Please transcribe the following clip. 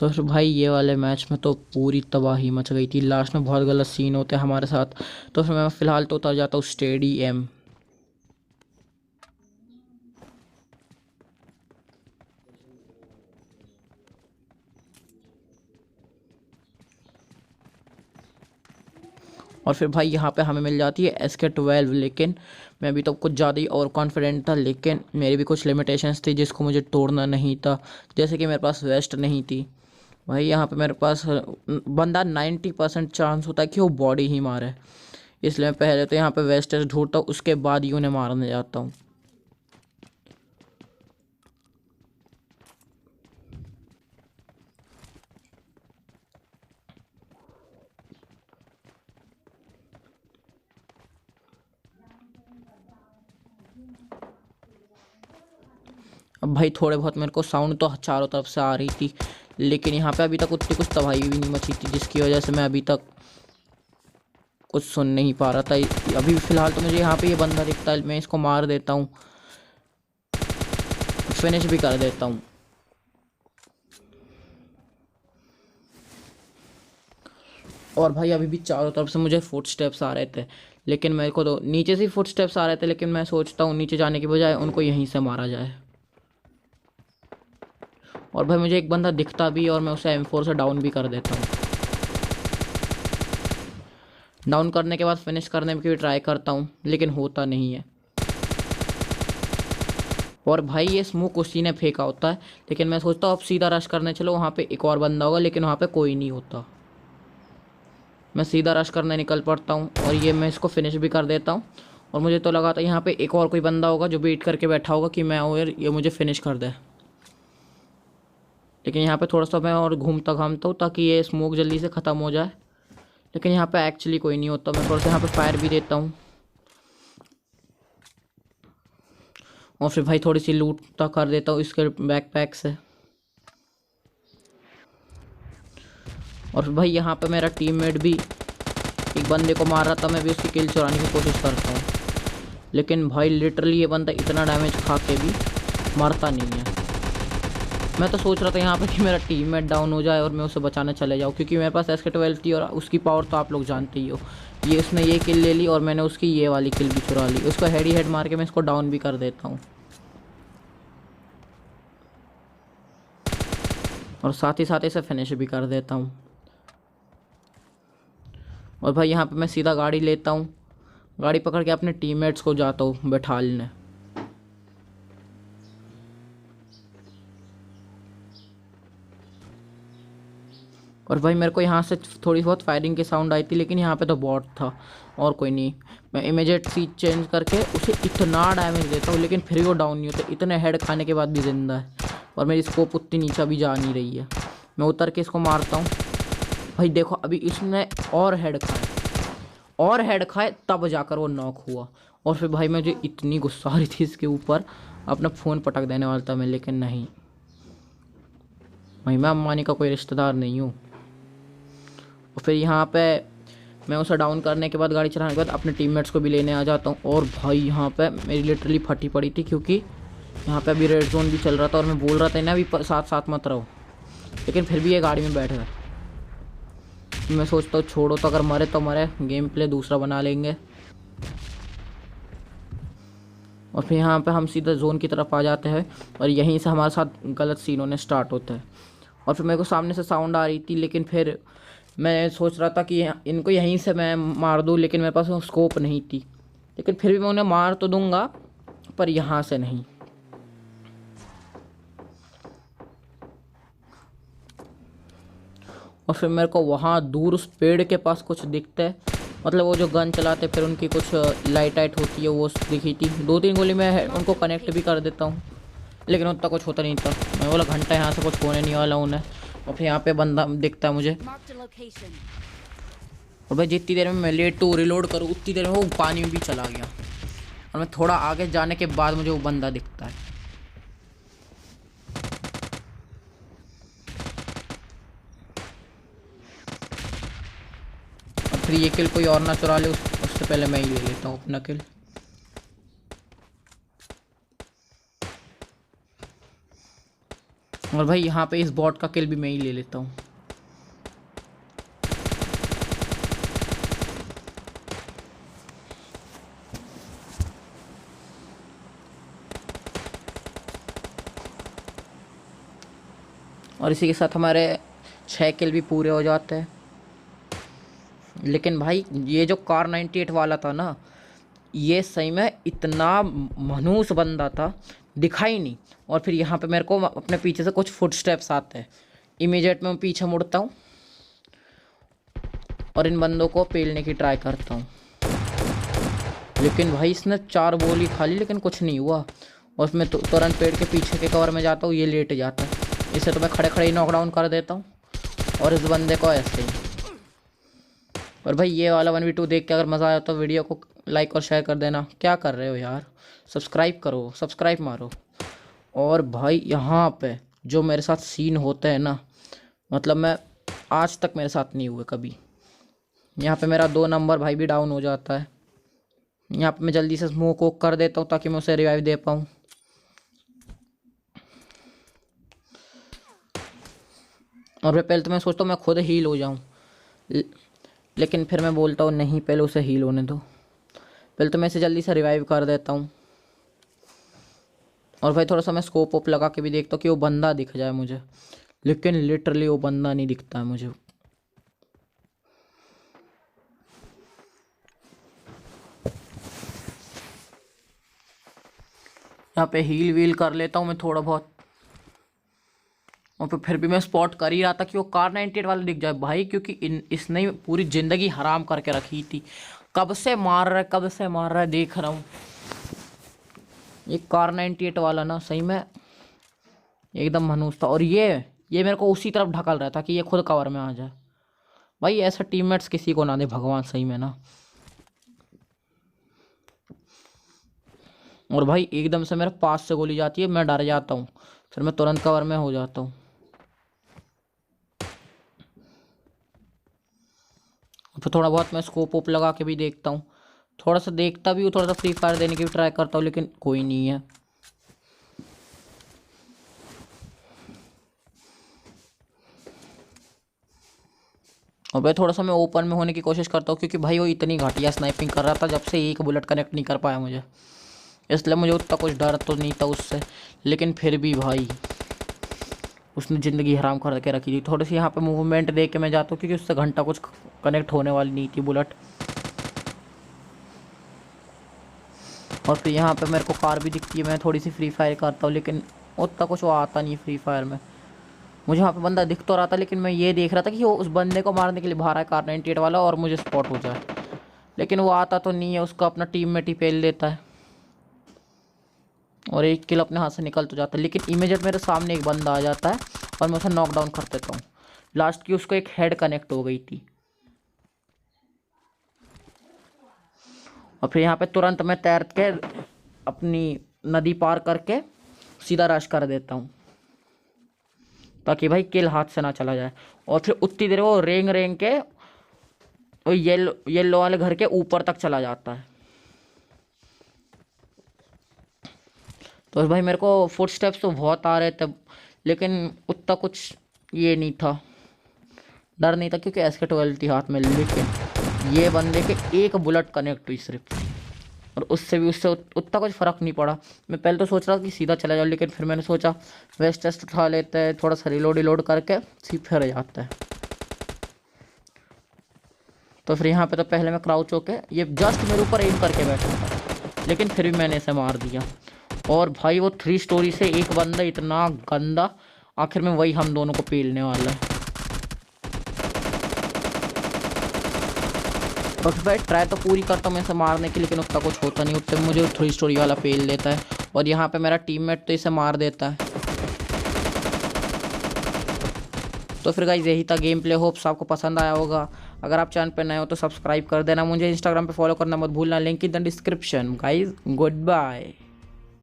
तो फिर भाई ये वाले मैच में तो पूरी तबाही मच गई थी। लास्ट में बहुत गलत सीन होते हैं हमारे साथ। तो फिर मैं फ़िलहाल तो उतर जाता हूँ स्टेडियम। और फिर भाई यहाँ पे हमें मिल जाती है SK12। लेकिन मैं अभी तो कुछ ज़्यादा ही ओवर कॉन्फिडेंट था, लेकिन मेरी भी कुछ लिमिटेशंस थी जिसको मुझे तोड़ना नहीं था। जैसे कि मेरे पास वेस्ट नहीं थी भाई। यहाँ पे मेरे पास बंदा 90% चांस होता है कि वो बॉडी ही मारे, इसलिए मैं पहले तो यहाँ पे वेस्टेज ढूंढता हूँ, उसके बाद ही उन्हें मारने जाता हूँ। अब भाई थोड़े बहुत मेरे को साउंड तो चारों तरफ से आ रही थी, लेकिन यहाँ पे अभी तक उतनी कुछ तबाही भी नहीं मची थी, जिसकी वजह से मैं अभी तक कुछ सुन नहीं पा रहा था। अभी फ़िलहाल तो मुझे यहाँ पे ये बंदा दिखता है, मैं इसको मार देता हूँ, फिनिश भी कर देता हूँ। और भाई अभी भी चारों तरफ से मुझे फुटस्टेप्स आ रहे थे, लेकिन मेरे को तो नीचे से फुटस्टेप्स आ रहे थे, लेकिन मैं सोचता हूँ नीचे जाने की बजाय उनको यहीं से मारा जाए। और भाई मुझे एक बंदा दिखता भी और मैं उसे M4 से डाउन भी कर देता हूँ। डाउन करने के बाद फिनिश करने की भी ट्राई करता हूँ, लेकिन होता नहीं है। और भाई ये स्मोक उसी ने फेंका होता है, लेकिन मैं सोचता हूँ अब सीधा रश करने चलो, वहाँ पे एक और बंदा होगा, लेकिन वहाँ पे कोई नहीं होता। मैं सीधा रश करने निकल पड़ता हूँ और ये मैं इसको फिनिश भी कर देता हूँ। और मुझे तो लगा था यहाँ पे एक और कोई बंदा होगा जो वेट करके बैठा होगा कि मैं और ये मुझे फिनिश कर दे, लेकिन यहाँ पे थोड़ा सा मैं और घूमता घामता हूँ ताकि ये स्मोक जल्दी से ख़त्म हो जाए। लेकिन यहाँ पे एक्चुअली कोई नहीं होता। मैं थोड़ा सा यहाँ पे फायर भी देता हूँ और फिर भाई थोड़ी सी लूट तक कर देता हूँ इसके बैकपैक से। और फिर भाई यहाँ पे मेरा टीममेट भी एक बंदे को मार रहा था, मैं भी उसकी किल चुराने की कोशिश करता हूँ, लेकिन भाई लिटरली ये बंदा इतना डैमेज खा के भी मरता नहीं है। मैं तो सोच रहा था यहाँ पे कि मेरा टीममेट डाउन हो जाए और मैं उसे बचाने चले जाऊँ, क्योंकि मेरे पास SK12 थी और उसकी पावर तो आप लोग जानते ही हो। ये उसने ये किल ले ली और मैंने उसकी ये वाली किल भी चुरा ली। उसको हेड ही हेड मार के मैं इसको डाउन भी कर देता हूँ और साथ ही साथ इसे फिनिश भी कर देता हूँ। और भाई यहाँ पे मैं सीधा गाड़ी लेता हूँ, गाड़ी पकड़ के अपने टीममेट्स को जाता हूँ बैठालने। और भाई मेरे को यहाँ से थोड़ी बहुत फायरिंग की साउंड आई थी, लेकिन यहाँ पे तो बॉट था और कोई नहीं। मैं इमीडिएट सीट चेंज करके उसे इतना डैमेज देता हूँ, लेकिन फिर भी वो डाउन नहीं होता। इतने हेड खाने के बाद भी ज़िंदा है और मेरी स्कोप उतनी नीचा भी जा नहीं रही है। मैं उतर के इसको मारता हूँ। भाई देखो अभी इसने और हेड खाए और हेड खाए, तब जाकर वो नॉक हुआ। और फिर भाई मुझे इतनी गुस्सा आ रही थी इसके ऊपर, अपना फ़ोन पटक देने वाला था मैं, लेकिन नहीं, भाई मैं अम्बानी का कोई रिश्तेदार नहीं हूँ। और फिर यहाँ पे मैं उसे डाउन करने के बाद, गाड़ी चलाने के बाद अपने टीममेट्स को भी लेने आ जाता हूँ। और भाई यहाँ पे मेरी लिटरली फटी पड़ी थी, क्योंकि यहाँ पे अभी रेड जोन भी चल रहा था और मैं बोल रहा था ना अभी साथ साथ मत रहो, लेकिन फिर भी ये गाड़ी में बैठ गए। मैं सोचता हूँ छोड़ो, तो अगर मरे तो मरे, गेम प्ले दूसरा बना लेंगे। और फिर यहाँ पे हम सीधा जोन की तरफ आ जाते हैं और यहीं से हमारे साथ गलत सीन होने स्टार्ट होता है। और फिर मेरे को सामने से साउंड आ रही थी, लेकिन फिर मैं सोच रहा था कि इनको यहीं से मैं मार दूँ, लेकिन मेरे पास वो स्कोप नहीं थी। लेकिन फिर भी मैं उन्हें मार तो दूंगा, पर यहाँ से नहीं। और फिर मेरे को वहाँ दूर उस पेड़ के पास कुछ दिखता है, मतलब वो जो गन चलाते फिर उनकी कुछ लाइट आइट होती है, वो दिखी थी। 2-3 गोली मैं उनको कनेक्ट भी कर देता हूँ, लेकिन उतना कुछ होता नहीं था। मैं बोला घंटा यहाँ से कुछ होने नहीं वाला उन्हें। और फिर यहाँ पे बंदा दिखता है मुझे, और भाई जितनी देर में मैं लेट टू रिलोड करूँ उतनी देर में वो पानी में भी चला गया। और मैं थोड़ा आगे जाने के बाद मुझे वो बंदा दिखता है। और फिर ये किल कोई और ना चुरा ले, उससे पहले मैं ही ले लेता हूँ अपना किल। और भाई यहाँ पे इस बॉट का किल भी मैं ही ले लेता हूँ। और इसी के साथ हमारे 6 किल भी पूरे हो जाते हैं। लेकिन भाई ये जो कार 98 वाला था ना, ये सही में इतना मनहूस बंदा था, दिखाई नहीं। और फिर यहाँ पे मेरे को अपने पीछे से कुछ फुटस्टेप्स आते हैं। इमीडिएट में मैं पीछे मुड़ता हूँ और इन बंदों को पेलने की ट्राई करता हूँ। लेकिन भाई इसने 4 गोली खा ली लेकिन कुछ नहीं हुआ। और उसमें तुरंत पेड़ के पीछे के कवर में जाता हूँ, ये लेट जाता है। इसे तो मैं खड़े खड़े ही नॉकडाउन कर देता हूँ और इस बंदे को ऐसे ही। और भाई ये वाला 1v2 देख के अगर मज़ा आया तो वीडियो को लाइक और शेयर कर देना। क्या कर रहे हो यार, सब्सक्राइब करो, सब्सक्राइब मारो। और भाई यहाँ पे जो मेरे साथ सीन होते हैं ना, मतलब मैं आज तक मेरे साथ नहीं हुए कभी। यहाँ पे मेरा 2 नंबर भाई भी डाउन हो जाता है। यहाँ पे मैं जल्दी से स्मोक वोक कर देता हूँ ताकि मैं उसे रिवाइव दे पाऊँ। और फिर पहले तो मैं सोचता हूँ मैं खुद हील हो जाऊँ, लेकिन फिर मैं बोलता हूँ नहीं, पहले उसे हील होने दो। पहले तो मैं इसे जल्दी से रिवाइव कर देता हूँ। और भाई थोड़ा सा मैं स्कोप ओप लगा के भी देखता हूँ कि वो बंदा दिख जाए मुझे, लेकिन लिटरली वो बंदा नहीं दिखता है मुझे। यहाँ पे हील वील कर लेता हूँ मैं थोड़ा बहुत। और फिर भी मैं स्पॉट कर ही रहा था कि वो कार 98 वाला दिख जाए भाई, क्योंकि इसने पूरी ज़िंदगी हराम करके रखी थी। कब से मार रहा है, कब से मार रहा है, देख रहा हूँ। ये कार 98 वाला ना सही में एकदम मनहूस था। और ये मेरे को उसी तरफ ढकल रहा था कि ये खुद कवर में आ जाए। भाई ऐसा टीममेट्स किसी को ना दे भगवान, सही में ना। और भाई एकदम से मेरे पास से गोली जाती है, मैं डर जाता हूँ, फिर मैं तुरंत कवर में हो जाता हूँ। फिर थोड़ा बहुत मैं स्कोप ओप लगा के भी देखता हूँ, थोड़ा सा देखता भी हूँ, थोड़ा सा फ्री फायर देने की भी ट्राई करता हूँ, लेकिन कोई नहीं है। और भाई थोड़ा सा मैं ओपन में होने की कोशिश करता हूँ, क्योंकि भाई वो इतनी घटिया स्नाइपिंग कर रहा था जब से एक बुलेट कनेक्ट नहीं कर पाया मुझे, इसलिए मुझे उतना कुछ डर तो नहीं था उससे। लेकिन फिर भी भाई उसने ज़िंदगी हराम कर के रखी थी। थोड़ी सी यहाँ पे मूवमेंट देख के मैं जाता हूँ, क्योंकि उससे घंटा कुछ कनेक्ट होने वाली नहीं थी बुलेट। और फिर यहाँ पे मेरे को कार भी दिखती है, मैं थोड़ी सी फ्री फायर करता हूँ, लेकिन उतना कुछ वो आता नहीं फ्री फायर में। मुझे वहाँ पे बंदा दिख तो रहा था, लेकिन मैं ये देख रहा था कि वो उस बंदे को मारने के लिए बाहर है कार 98 वाला, और मुझे स्पॉट हो जाए। लेकिन वो आता तो नहीं है, उसका अपना टीममेट ही पेल देता है और एक किल अपने हाथ से निकल तो जाता है। लेकिन इमीडिएट मेरे सामने एक बंदा आ जाता है और मैं उसे नॉकडाउन कर देता हूँ। लास्ट की उसको एक हेड कनेक्ट हो गई थी। और फिर यहाँ पे तुरंत मैं तैर के अपनी नदी पार करके सीधा रश कर देता हूँ, ताकि भाई किल हाथ से ना चला जाए। और फिर उतनी देर वो रेंग रेंग के वो येलो वाले घर के ऊपर तक चला जाता है। तो भाई मेरे को फुटस्टेप्स तो बहुत आ रहे थे, लेकिन उतना कुछ ये नहीं था, डर नहीं था, क्योंकि SK-12 थी हाथ में। लेकिन ये बंदे के एक बुलेट कनेक्ट हुई सिर्फ, और उससे उतना कुछ फ़र्क नहीं पड़ा। मैं पहले तो सोच रहा था कि सीधा चला जाऊँ, लेकिन फिर मैंने सोचा वेस्ट टेस्ट उठा लेते हैं, थोड़ा सा रिलोड करके फिर जाता है। तो फिर यहाँ पे तो पहले मैं क्राउच होके, ये जस्ट मेरे ऊपर एम करके बैठा था, लेकिन फिर भी मैंने इसे मार दिया। और भाई वो 3 स्टोरी से एक बंदा इतना गंदा, आखिर में वही हम दोनों को पेलने वाला है। बस भाई ट्राई तो पूरी करता हूँ मैं इसे मारने की, लेकिन उतना कुछ होता नहीं। उतने मुझे 3 स्टोरी वाला पेल देता है, और यहाँ पे मेरा टीममेट तो इसे मार देता है। तो फिर गाइस यही था गेम प्ले, होप्स आपको पसंद आया होगा। अगर आप चैनल पर नए हो तो सब्सक्राइब कर देना। मुझे इंस्टाग्राम पे फॉलो करना मत भूलना, link in the description. Guys good bye.